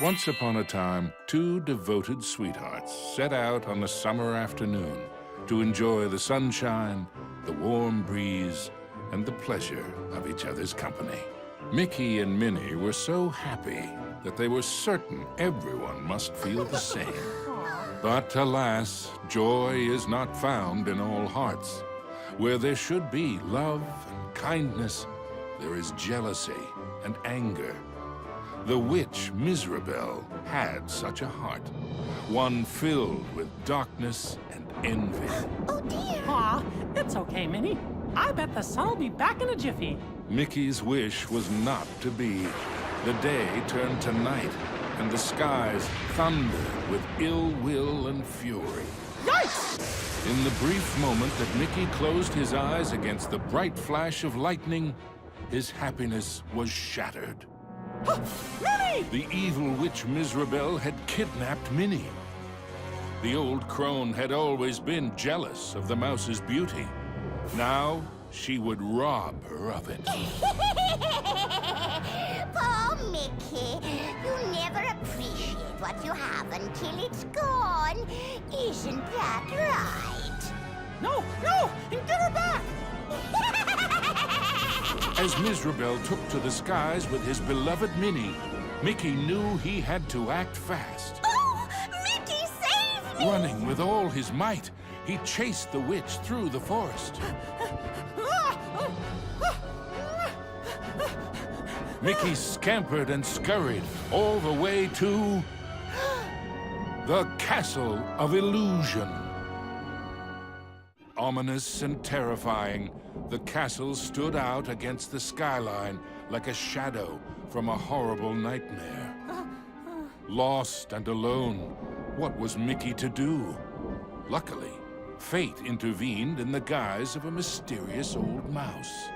Once upon a time, two devoted sweethearts set out on a summer afternoon to enjoy the sunshine, the warm breeze, and the pleasure of each other's company. Mickey and Minnie were so happy that they were certain everyone must feel the same. But alas, joy is not found in all hearts. Where there should be love and kindness, there is jealousy and anger. The witch Miserabel had such a heart, one filled with darkness and envy. Oh dear! Aw, it's okay, Minnie. I bet the sun will be back in a jiffy. Mickey's wish was not to be. The day turned to night, and the skies thundered with ill will and fury. Yikes! In the brief moment that Mickey closed his eyes against the bright flash of lightning, his happiness was shattered. Minnie! The evil witch Miserabel had kidnapped Minnie. The old crone had always been jealous of the mouse's beauty. Now, she would rob her of it. Poor Mickey, you never appreciate what you have until it's gone. Isn't that right? No! Get her back! As Miserabel took to the skies with his beloved Minnie, Mickey knew he had to act fast. Oh, Mickey, save me! Running with all his might, he chased the witch through the forest. Mickey scampered and scurried all the way to the Castle of Illusion. Ominous and terrifying, the castle stood out against the skyline like a shadow from a horrible nightmare. Lost and alone, what was Mickey to do? Luckily, fate intervened in the guise of a mysterious old mouse.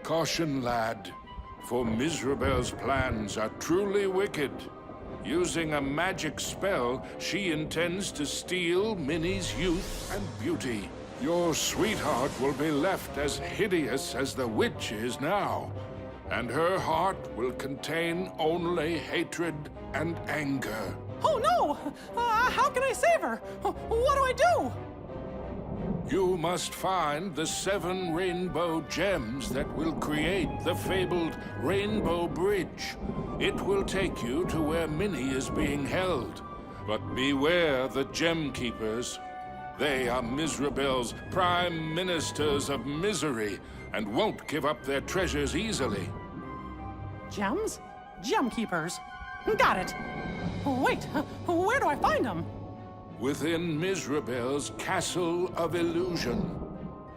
Caution, lad, for Miserabel's plans are truly wicked. Using a magic spell, she intends to steal Minnie's youth and beauty. Your sweetheart will be left as hideous as the witch is now, and her heart will contain only hatred and anger. Oh no! How can I save her? What do I do? You must find the 7 rainbow gems that will create the fabled Rainbow Bridge. It will take you to where Minnie is being held. But beware the Gem Keepers. They are Miserabel's prime ministers of misery and won't give up their treasures easily. Gems? Gem keepers. Got it. Wait, where do I find them? Within Miserabel's Castle of Illusion.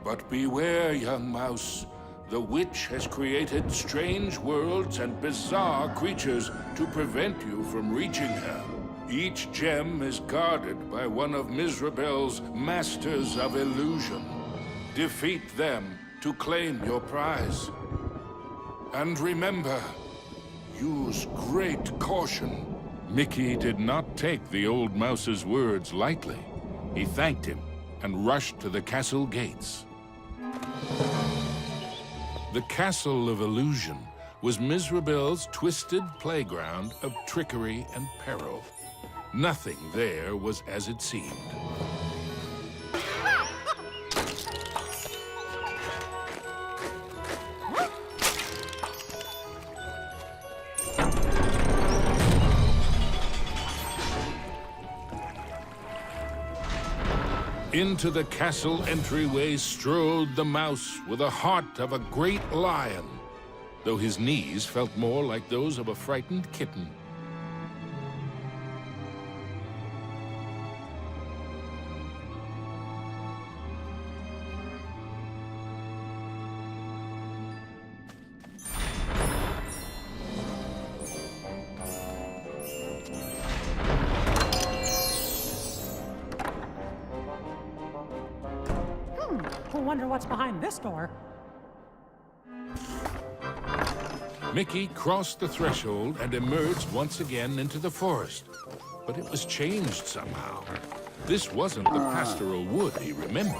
But beware, young mouse. The witch has created strange worlds and bizarre creatures to prevent you from reaching her. Each gem is guarded by one of Miserabel's Masters of Illusion. Defeat them to claim your prize. And remember, use great caution. Mickey did not take the old mouse's words lightly. He thanked him and rushed to the castle gates. The Castle of Illusion was Miserabel's twisted playground of trickery and peril. Nothing there was as it seemed. Into the castle entryway strode the mouse with the heart of a great lion, though his knees felt more like those of a frightened kitten. Wonder what's behind this door. Mickey crossed the threshold and emerged once again into the forest. But it was changed somehow. This wasn't the pastoral wood he remembered.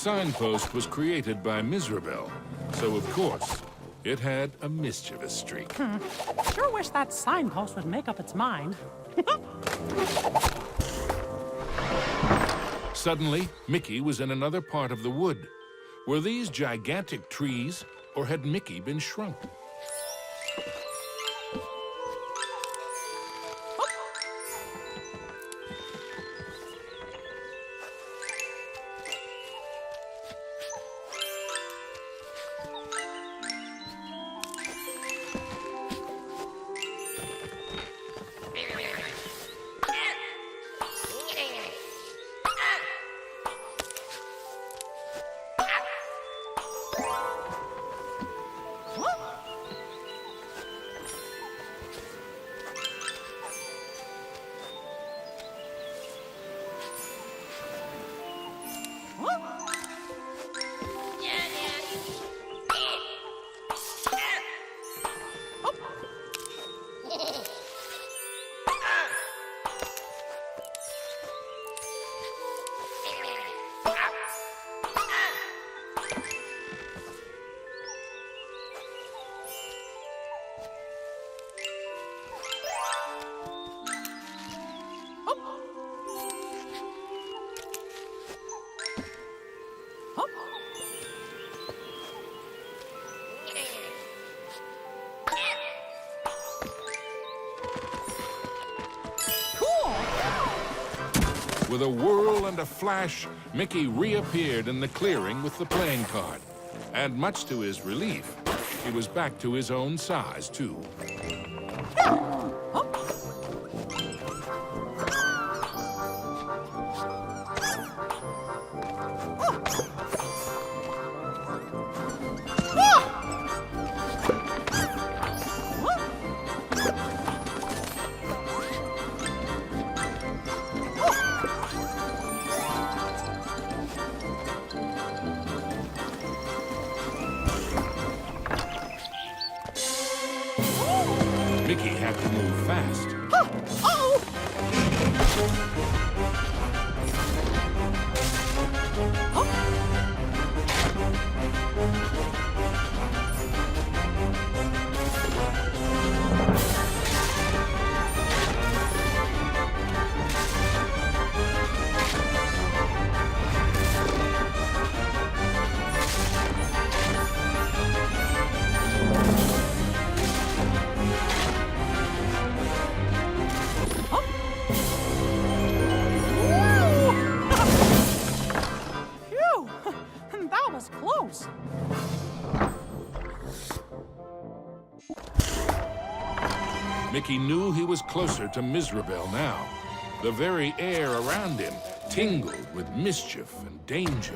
signpost was created by Miserable, so of course, it had a mischievous streak. Sure wish that signpost would make up its mind. Suddenly, Mickey was in another part of the wood. Were these gigantic trees, or had Mickey been shrunk? With a whirl and a flash, Mickey reappeared in the clearing with the playing card. And much to his relief, he was back to his own size, too. Mickey had to move fast. Close. Mickey knew he was closer to Miserable now. The very air around him tingled with mischief and danger.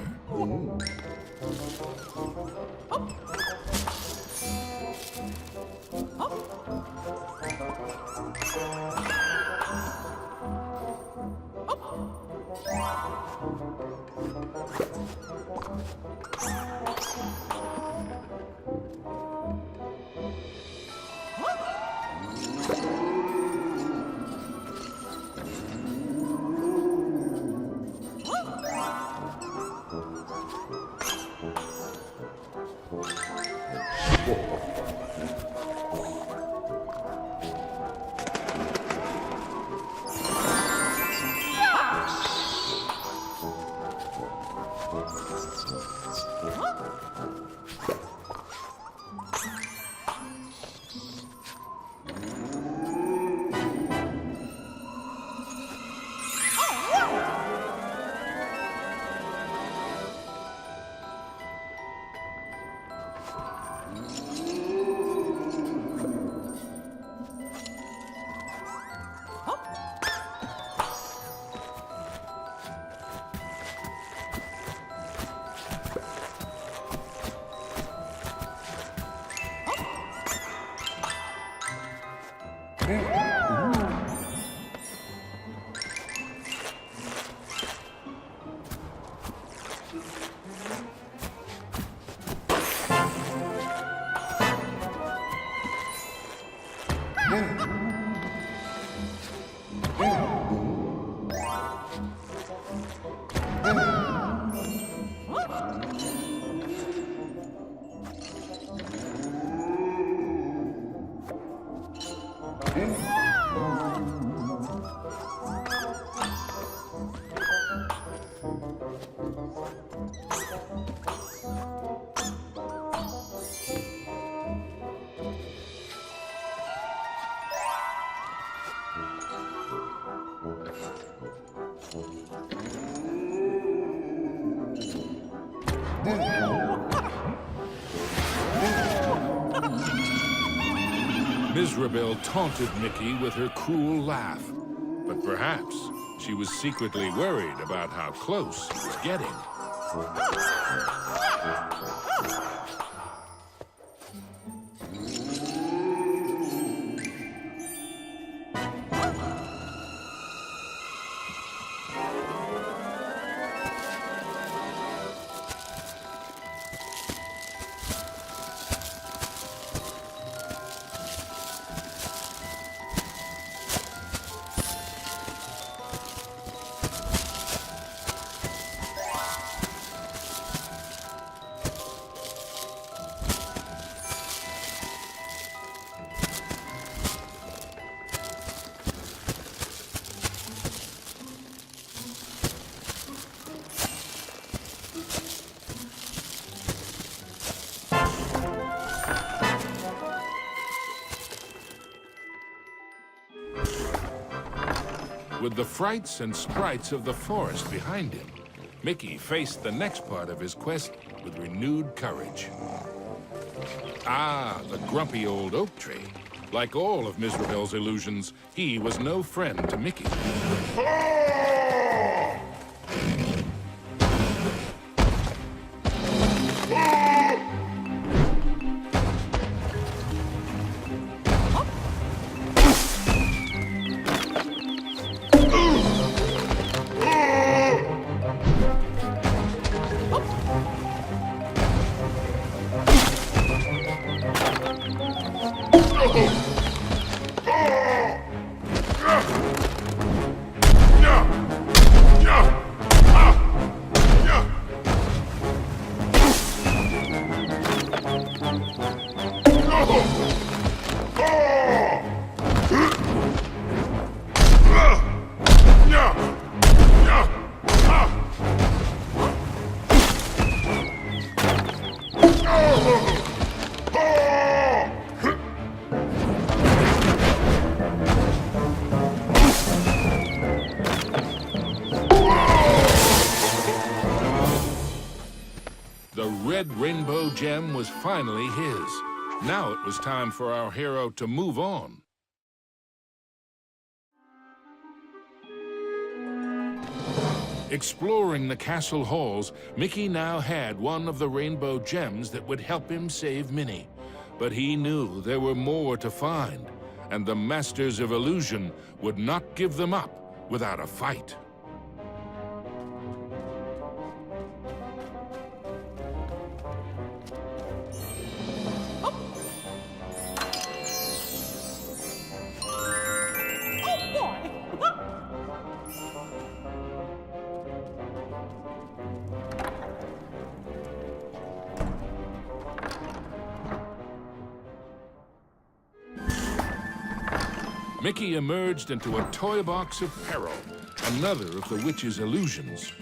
Mizrabel taunted Mickey with her cruel laugh, but perhaps she was secretly worried about how close he was getting. With the frights and sprites of the forest behind him, Mickey faced the next part of his quest with renewed courage. Ah, the grumpy old oak tree. Like all of Mizrabel's illusions, he was no friend to Mickey. The red rainbow gem was finally his. Now it was time for our hero to move on. Exploring the castle halls, Mickey now had one of the rainbow gems that would help him save Minnie. But he knew there were more to find, and the Masters of Illusion would not give them up without a fight. Mickey emerged into a toy box of peril, another of the witch's illusions.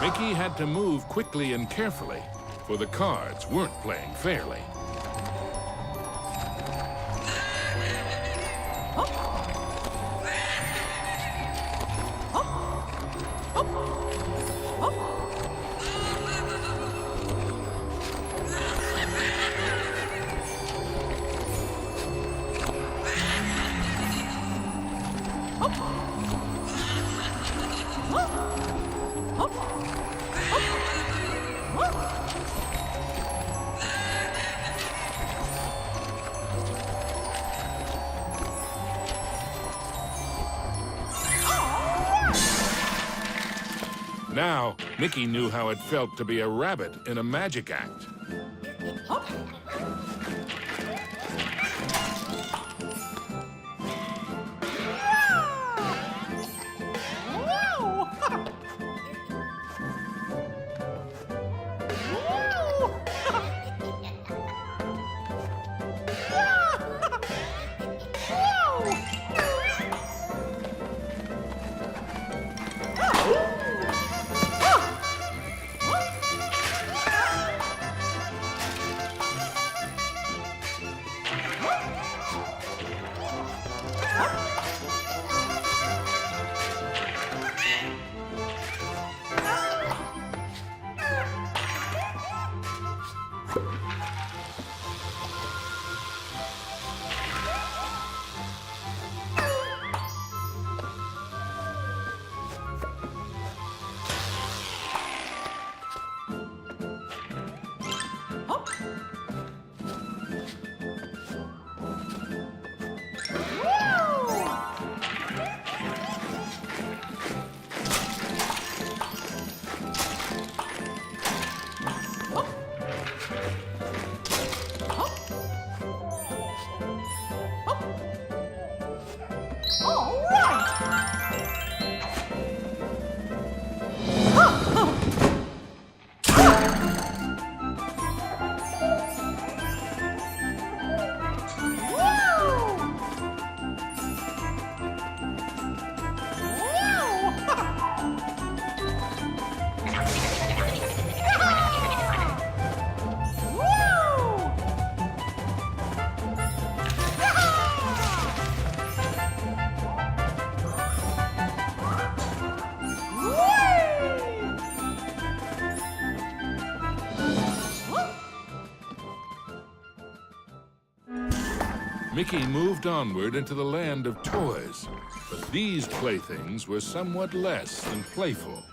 Mickey had to move quickly and carefully, for the cards weren't playing fairly. Now, Mickey knew how it felt to be a rabbit in a magic act. Mickey moved onward into the land of toys, but these playthings were somewhat less than playful.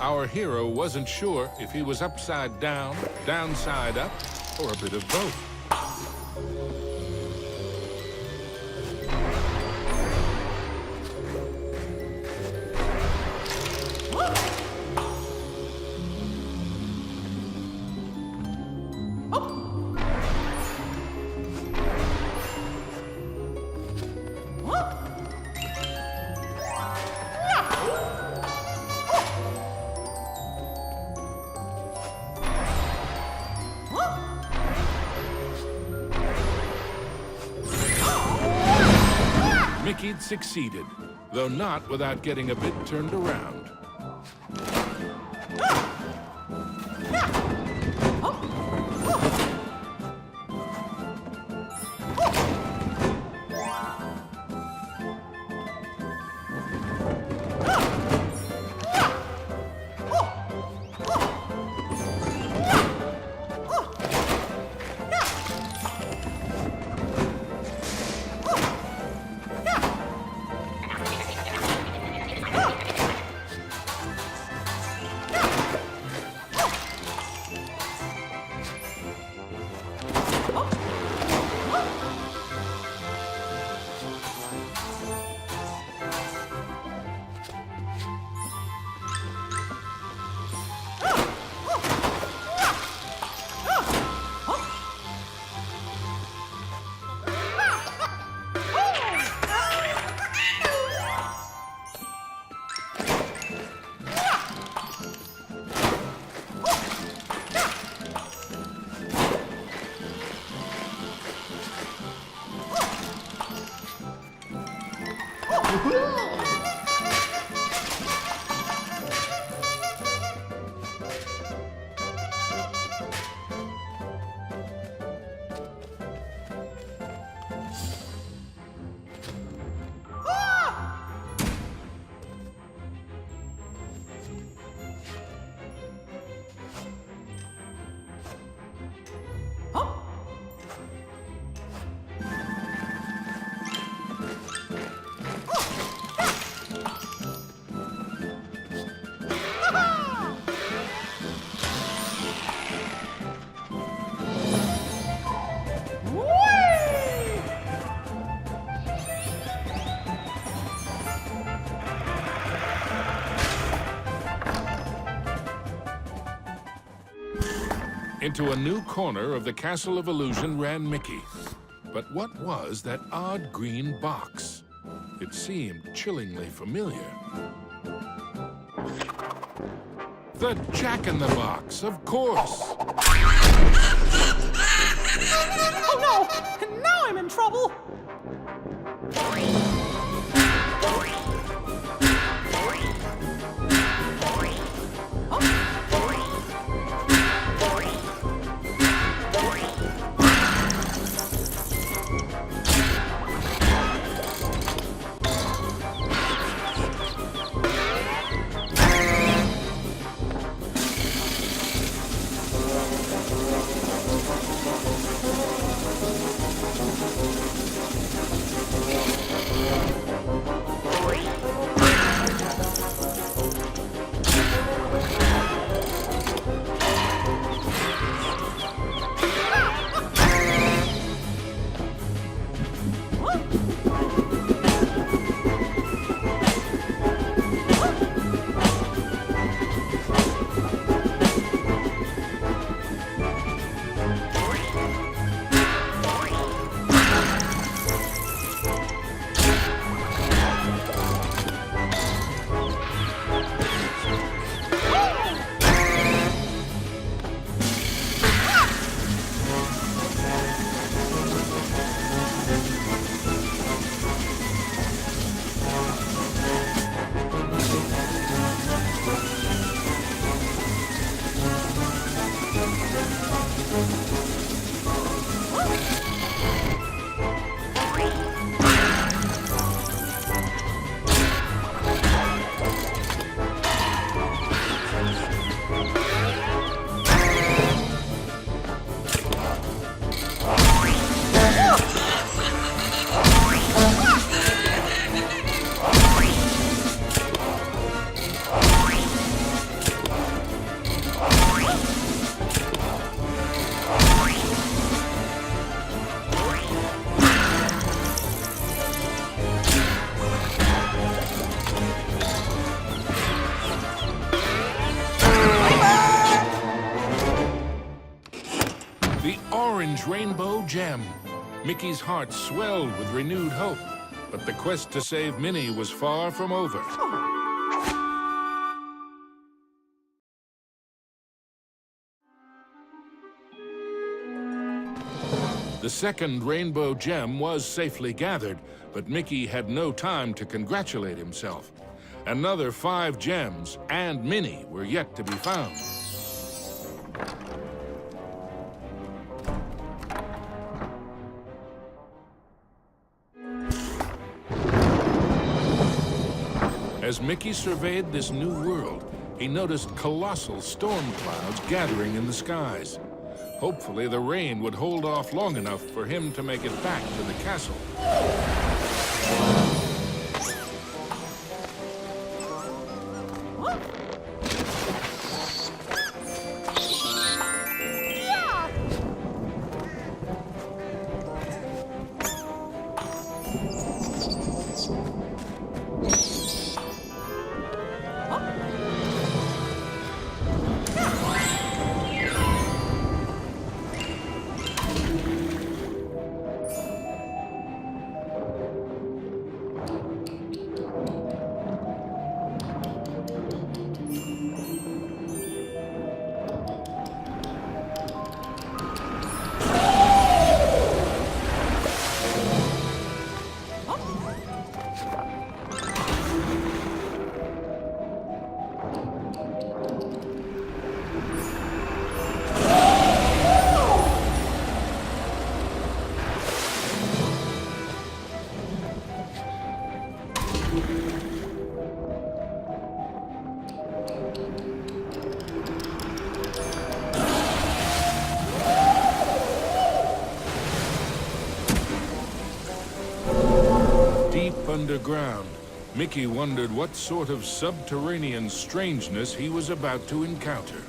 Our hero wasn't sure if he was upside down, downside up, or a bit of both. Mickey'd succeeded, though not without getting a bit turned around. Into a new corner of the Castle of Illusion ran Mickey. But what was that odd green box? It seemed chillingly familiar. The Jack-in-the-Box, of course! Oh no! Now I'm in trouble! Rainbow gem. Mickey's heart swelled with renewed hope, but the quest to save Minnie was far from over. The second rainbow gem was safely gathered, but Mickey had no time to congratulate himself. Another 5 gems and Minnie were yet to be found. As Mickey surveyed this new world, he noticed colossal storm clouds gathering in the skies. Hopefully, the rain would hold off long enough for him to make it back to the castle. Underground, Mickey wondered what sort of subterranean strangeness he was about to encounter.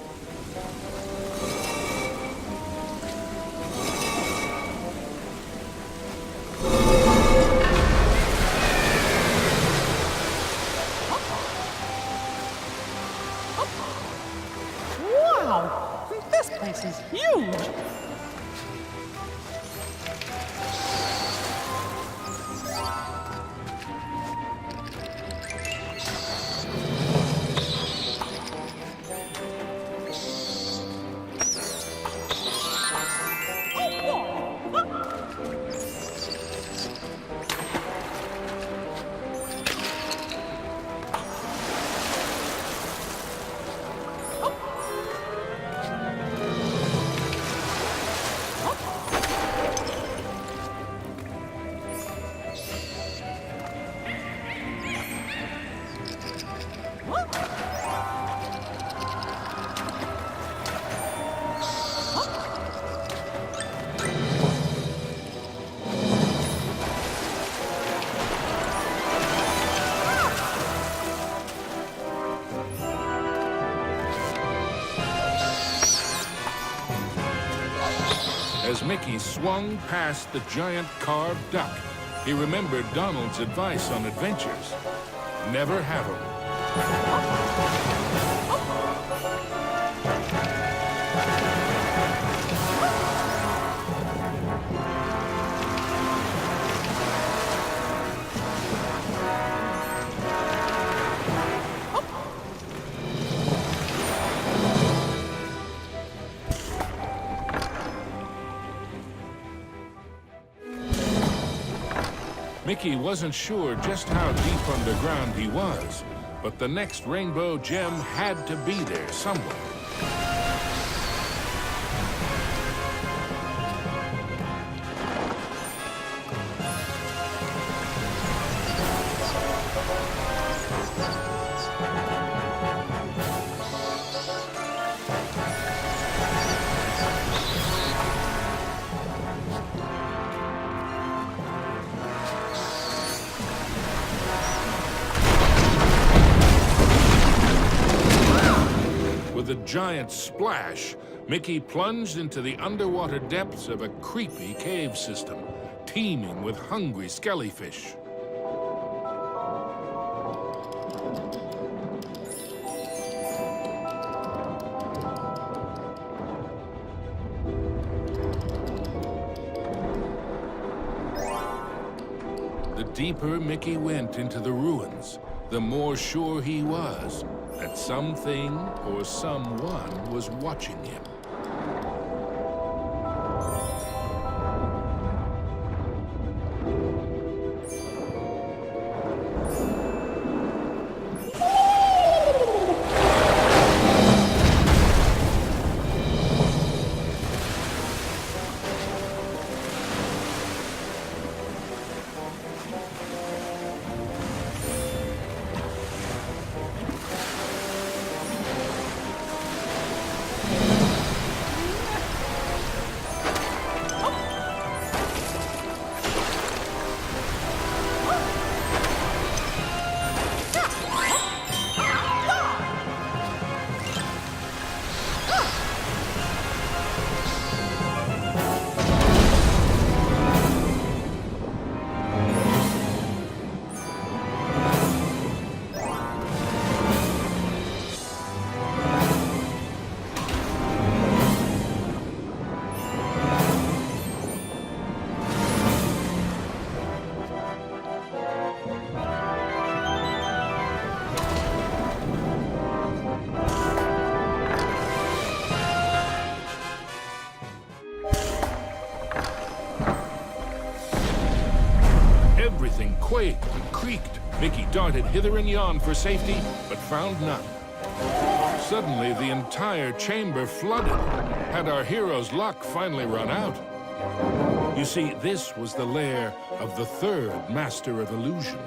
Wow! This place is huge! huge. As Mickey swung past the giant carved duck, he remembered Donald's advice on adventures. Never have 'em. Mickey wasn't sure just how deep underground he was, but the next rainbow gem had to be there somewhere. With a giant splash, Mickey plunged into the underwater depths of a creepy cave system, teeming with hungry skellyfish. The deeper Mickey went into the ruins, the more sure he was that something or someone was watching him. Everything quaked and creaked. Mickey darted hither and yon for safety, but found none. Suddenly, the entire chamber flooded. Had our hero's luck finally run out? You see, this was the lair of the third Master of Illusion.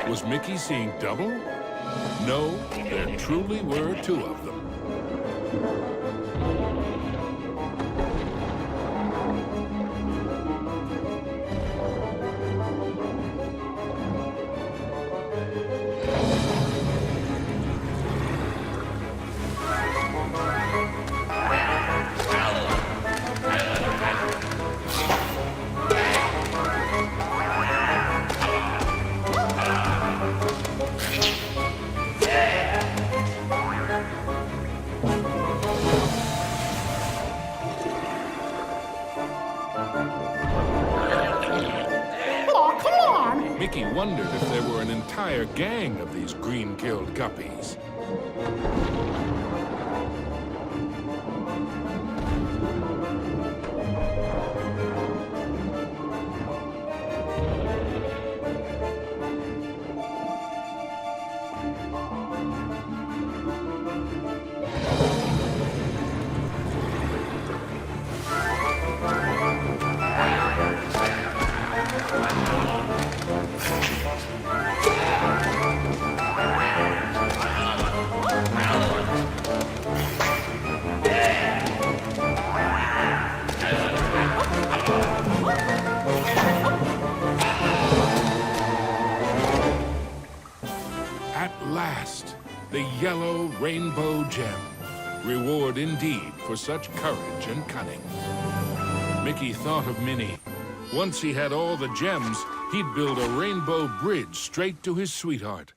Was Mickey seeing double? No, there truly were two of them. Oh, come on! Mickey wondered if there were an entire gang of these green-killed guppies. At last, the yellow rainbow gem. Reward indeed for such courage and cunning. Mickey thought of Minnie. Once he had all the gems, he'd build a rainbow bridge straight to his sweetheart.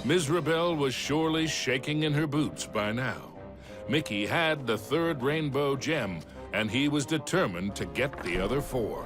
Mizrabel was surely shaking in her boots by now. Mickey had the third rainbow gem, and he was determined to get the other four.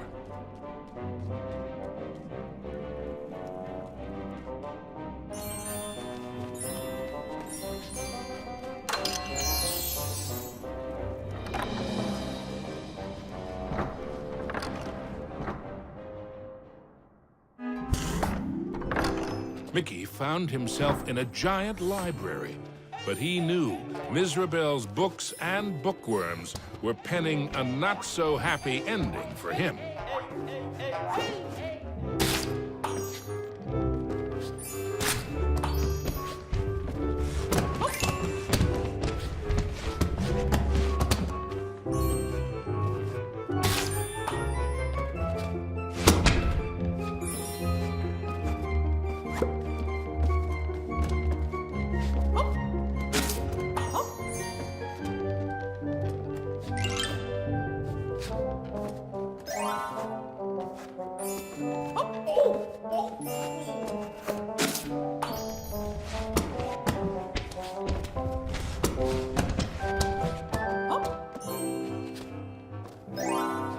Mickey found himself in a giant library, but he knew Mizrabel's books and bookworms were penning a not-so-happy ending for him.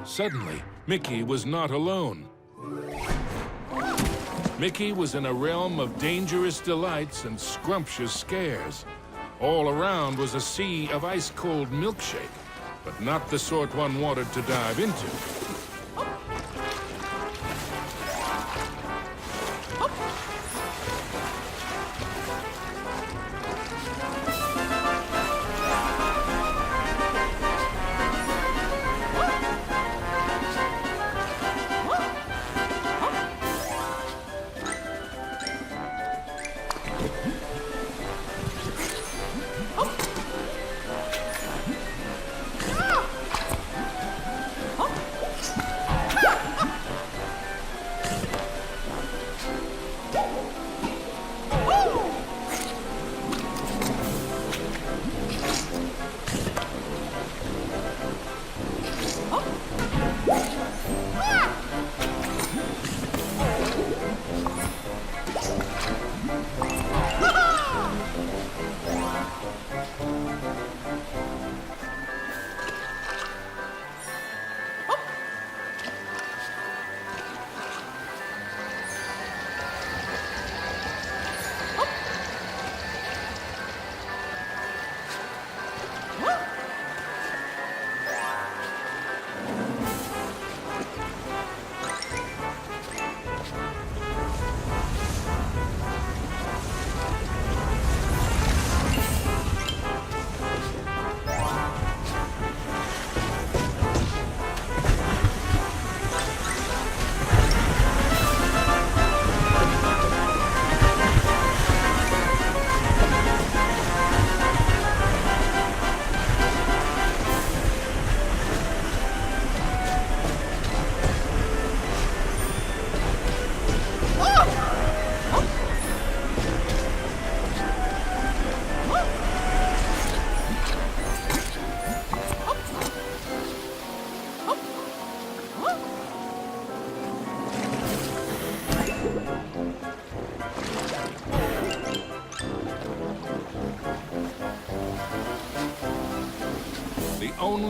Suddenly, Mickey was not alone. Mickey was in a realm of dangerous delights and scrumptious scares. All around was a sea of ice-cold milkshake, but not the sort one wanted to dive into.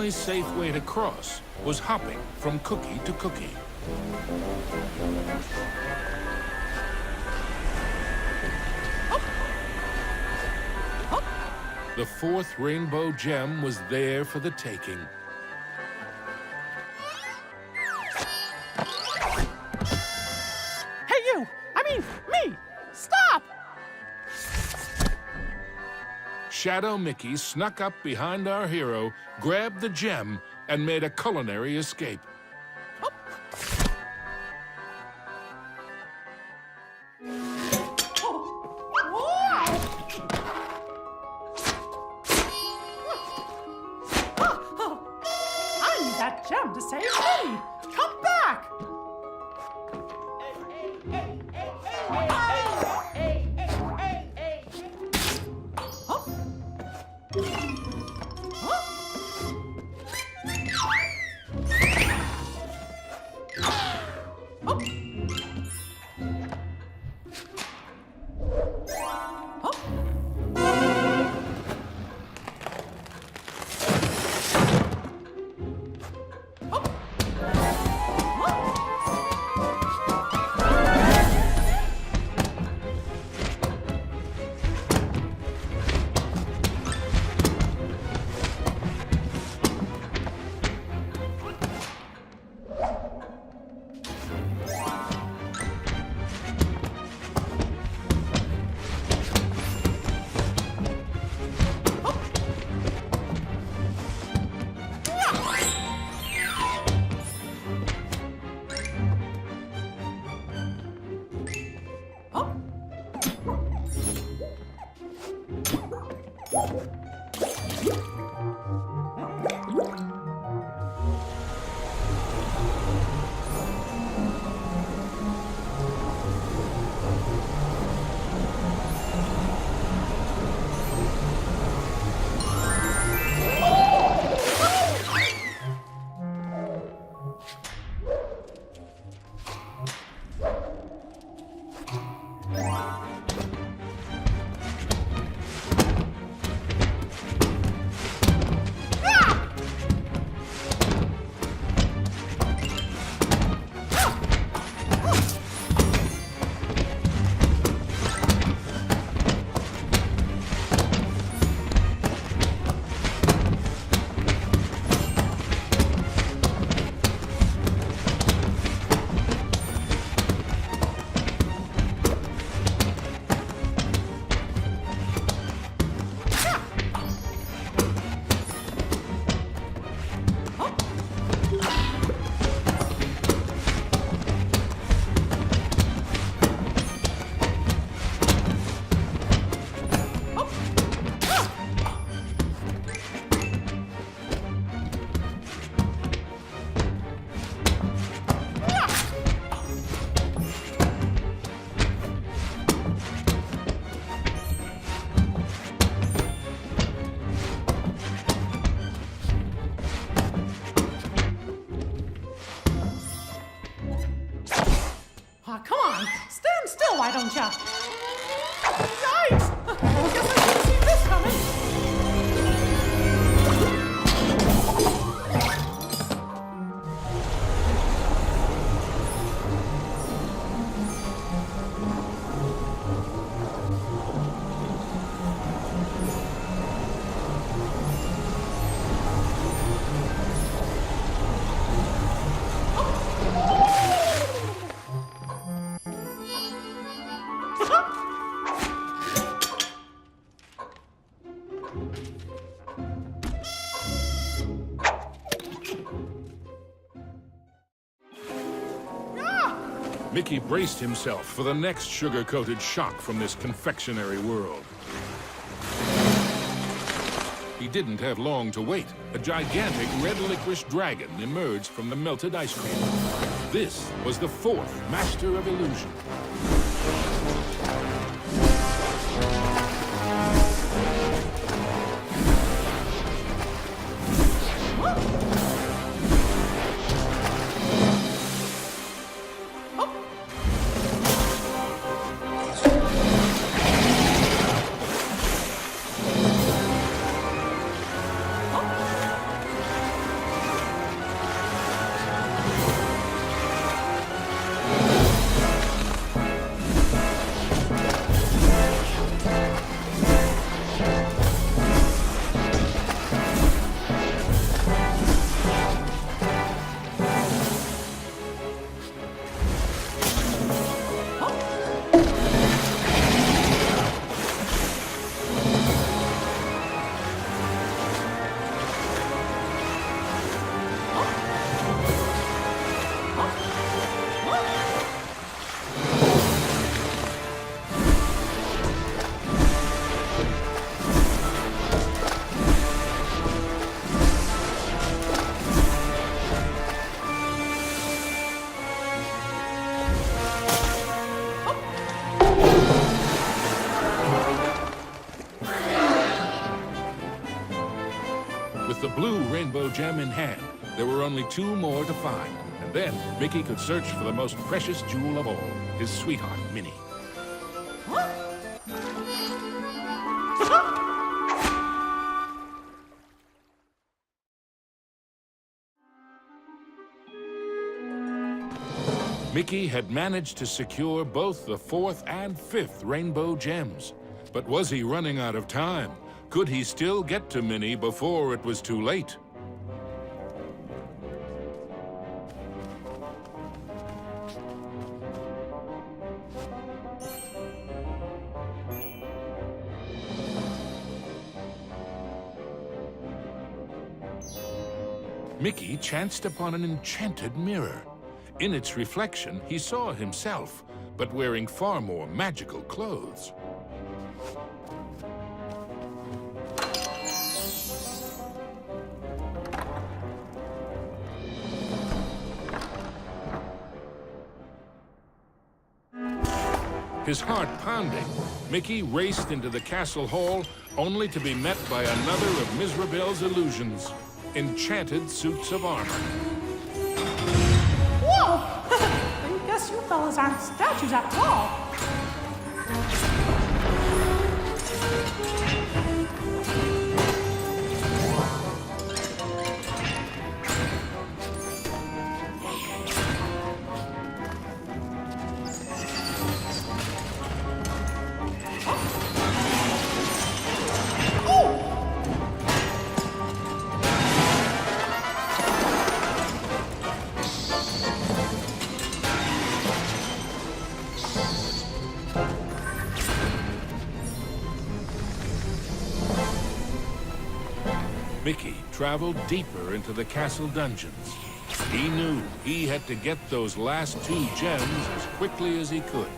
only safe way to cross was hopping from cookie to cookie. The fourth rainbow gem was there for the taking. Hey, you! I mean, me! Stop! Shadow Mickey snuck up behind our hero, grabbed the gem, and made a culinary escape. I need that gem to save me! Come back! Stand still, why don't ya? Yikes! Guess I didn't see this coming. Mickey braced himself for the next sugar-coated shock from this confectionery world. He didn't have long to wait. A gigantic red licorice dragon emerged from the melted ice cream. This was the fourth Master of Illusion. With the blue rainbow gem in hand, there were only 2 more to find. And then Mickey could search for the most precious jewel of all, his sweetheart, Minnie. Mickey had managed to secure both the 4th and 5th rainbow gems. But was he running out of time? Could he still get to Minnie before it was too late? Mickey chanced upon an enchanted mirror. In its reflection, he saw himself, but wearing far more magical clothes. His heart pounding, Mickey raced into the castle hall, only to be met by another of Mizrabel's illusions. Enchanted suits of armor. Whoa! I guess you fellas aren't statues after all. Mickey traveled deeper into the castle dungeons. He knew he had to get those last 2 gems as quickly as he could.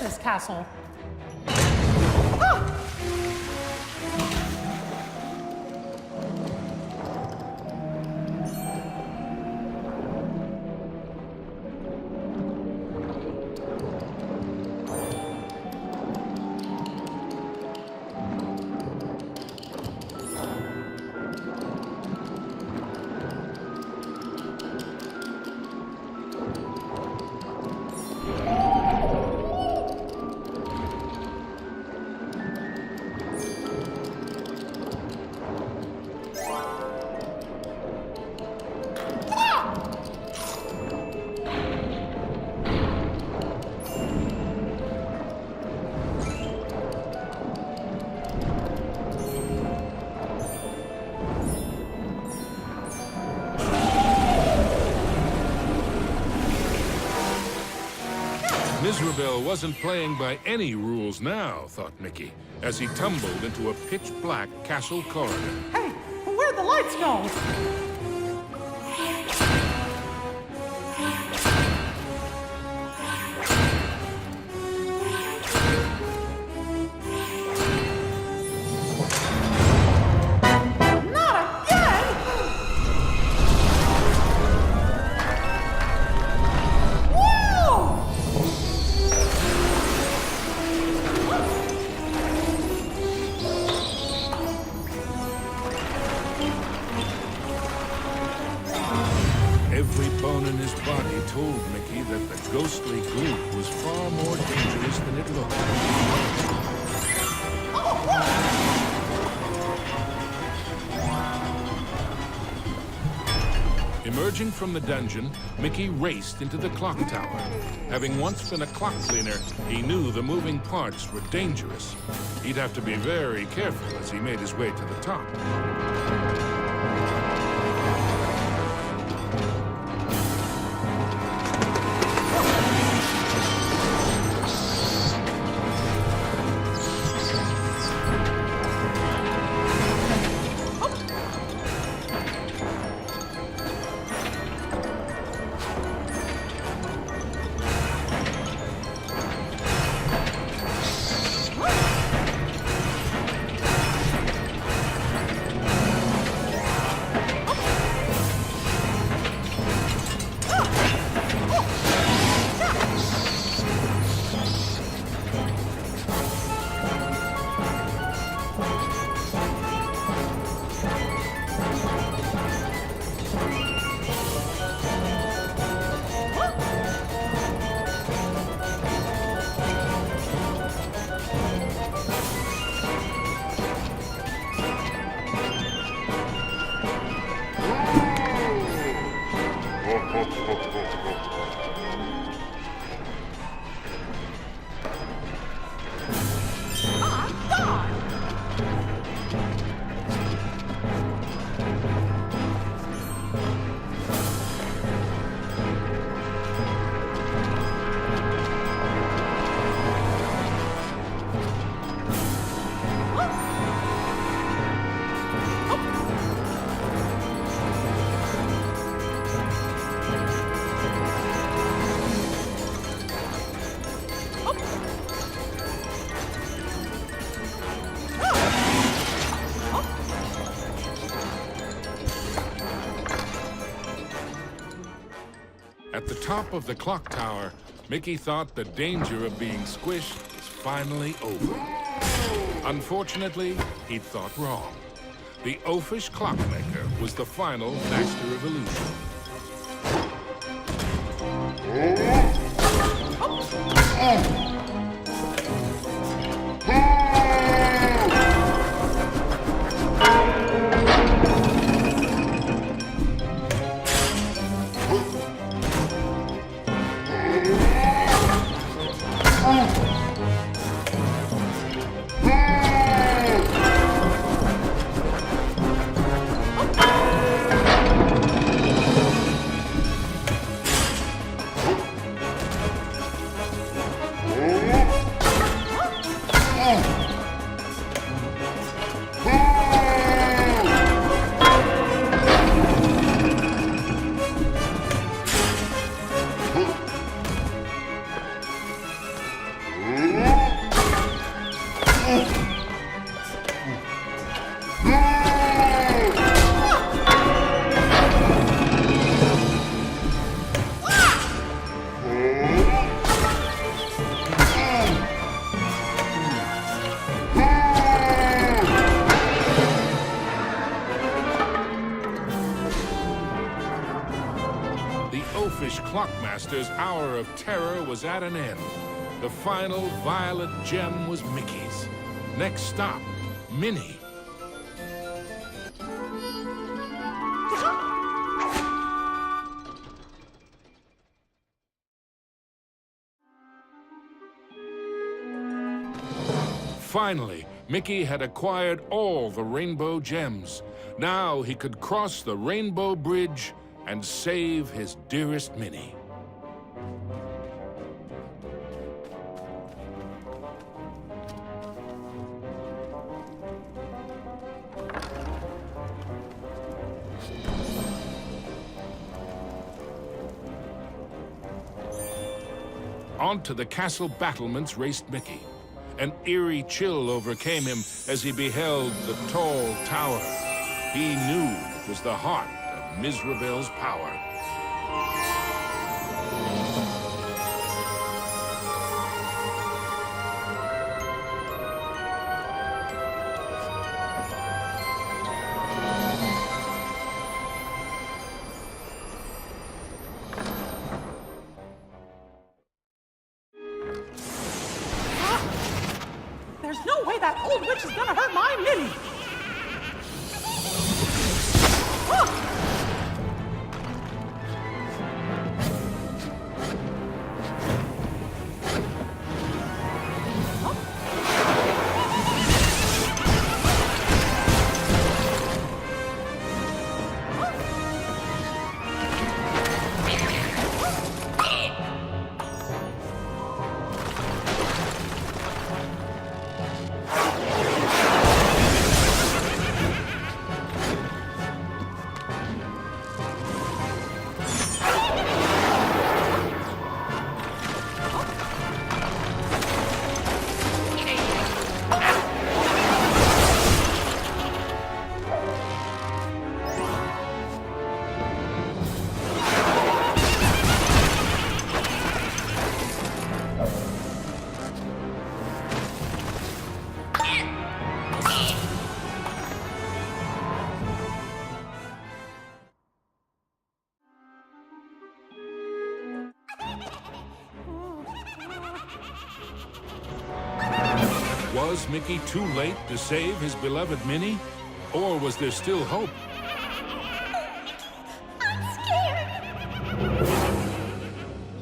this castle? Miserable wasn't playing by any rules now, thought Mickey, as he tumbled into a pitch-black castle corridor. Hey, where'd the lights go? Not again! Whoa! Every bone in his body told Mickey that the ghostly gloop was far more dangerous than it looked. Emerging from the dungeon, Mickey raced into the clock tower. Having once been a clock cleaner, he knew the moving parts were dangerous. He'd have to be very careful as he made his way to the top. At the top of the clock tower, Mickey thought the danger of being squished was finally over. Unfortunately, he'd thought wrong. The oafish clockmaker was the final master of illusion. Clockmaster's hour of terror was at an end. The final violet gem was Mickey's. Next stop, Minnie. Finally, Mickey had acquired all the rainbow gems. Now he could cross the Rainbow Bridge and save his dearest Minnie. Onto the castle battlements raced Mickey. An eerie chill overcame him as he beheld the tall tower. He knew it was the heart of Mizrabel's power. There's no way that old witch is gonna hurt my Minnie! Was Mickey too late to save his beloved Minnie? Or was there still hope? I'm scared.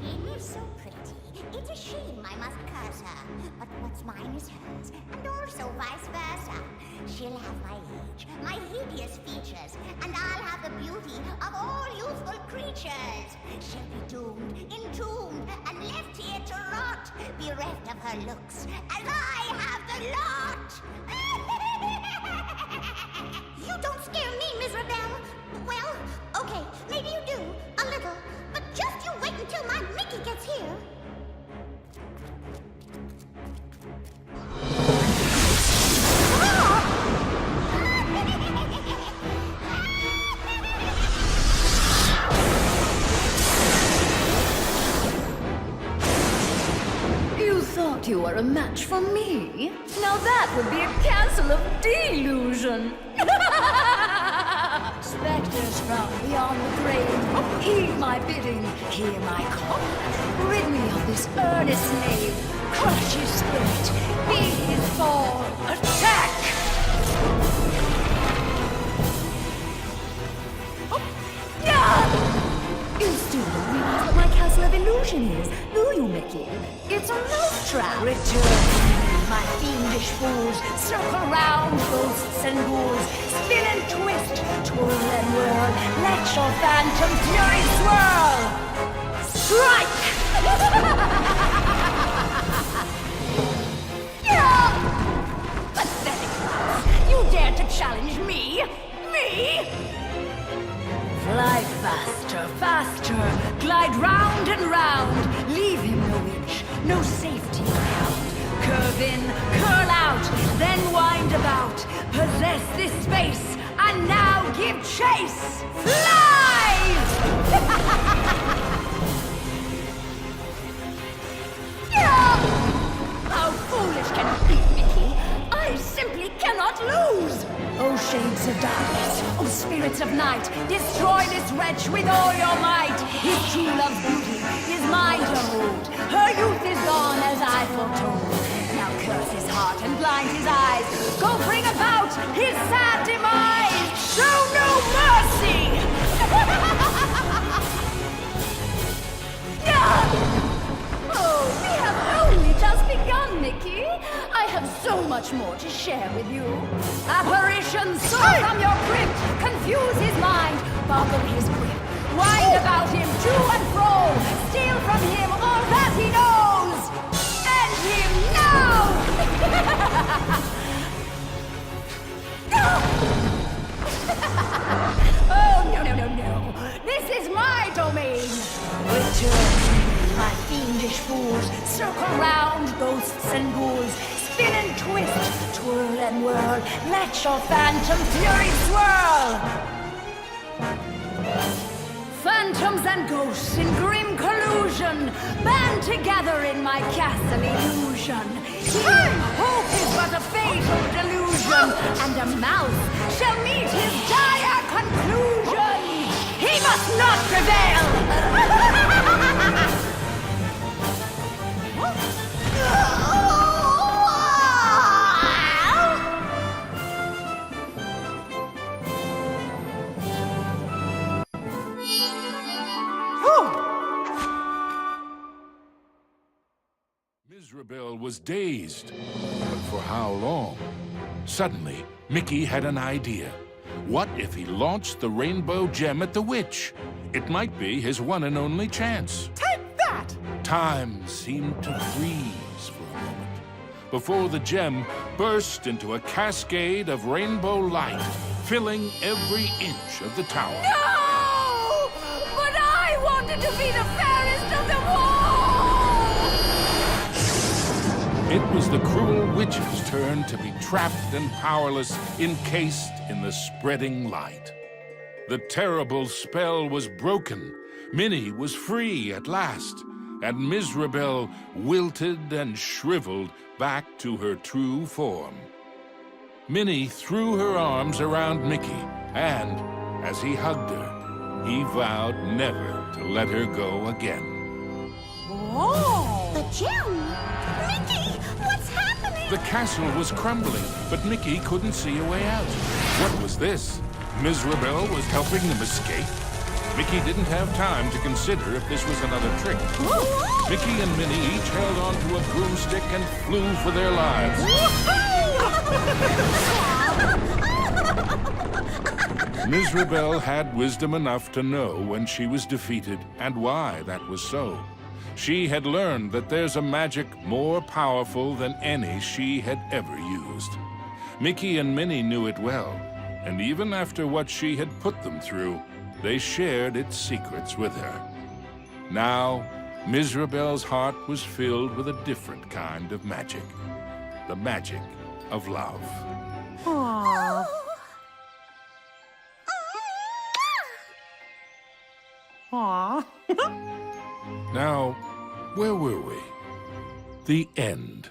Minnie's so pretty. It's a shame I must curse her. But what's mine is hers, and also vice versa. She'll have my age, my hideous features, and I'll have the beauty of all youthful creatures. She'll be doomed, entombed, and left here to rot, bereft of her looks, as I have the lot. You don't scare me, Mizrabel. Well, okay, maybe you do, a little, but just you wait until my Mickey gets here. You thought you were a match for me? Now that would be a castle of delusion. Spectres from beyond the grave, heed my bidding, hear my call. Rid me of this earnest knave, crush his spirit, be his fall. Attack! You still don't realize what my castle of illusion is, do you, Mickey? It's a mousetrap. Return to me, my fiendish fools. Circle round, ghosts and ghouls. Spin and twist, twirl and whirl. Let your phantom fury swirl. Strike! Pathetic rats! You dare to challenge me? Me? Fly faster, faster, glide round and round. Leave him no inch, no safety ground. Curve in, curl out, then wind about. Possess this space, and now give chase. Fly! How foolish can you be, Mickey? I simply cannot lose. Oh, shades of darkness, O spirits of night, destroy this wretch with all your might. His true love's beauty is mine to hold. Her youth is gone as I foretold. Now curse his heart and blind his eyes. Go bring about his sad demise. Show no mercy! Oh, we have only just begun, Mickey. I have so much more to share with you. Apparitions soar from your crypt, confuse his mind, boggle his grip, wind about him to and fro, steal from him all that he knows. End him now! Oh, no. This is my domain. Return. My fiendish fools, circle round ghosts and ghouls, spin and twist, twirl and whirl, let your phantom fury swirl! Phantoms and ghosts in grim collusion, band together in my castle illusion. Here, hope is but a fatal delusion, and a mouse shall meet his dire conclusion. He must not prevail! Mizrabel was dazed, but for how long? Suddenly, Mickey had an idea. What if he launched the rainbow gem at the witch? It might be his one and only chance. Take that! Time seemed to freeze for a moment before the gem burst into a cascade of rainbow light, filling every inch of the tower. No! But I wanted to be the fairest of them all! It was the cruel witch's turn to be trapped and powerless, encased in the spreading light. The terrible spell was broken. Minnie was free at last, and Mizrabel wilted and shriveled back to her true form. Minnie threw her arms around Mickey, and as he hugged her, he vowed never to let her go again. Whoa! The gem? Mickey, what's happening? The castle was crumbling, but Mickey couldn't see a way out. What was this? Mizrabel was helping them escape? Mickey didn't have time to consider if this was another trick. Mickey and Minnie each held onto a broomstick and flew for their lives. Mizrabel had wisdom enough to know when she was defeated and why that was so. She had learned that there's a magic more powerful than any she had ever used. Mickey and Minnie knew it well, and even after what she had put them through, they shared its secrets with her. Now, Mizrabel's heart was filled with a different kind of magic. The magic of love. Aww. Aww. Now, where were we? The end.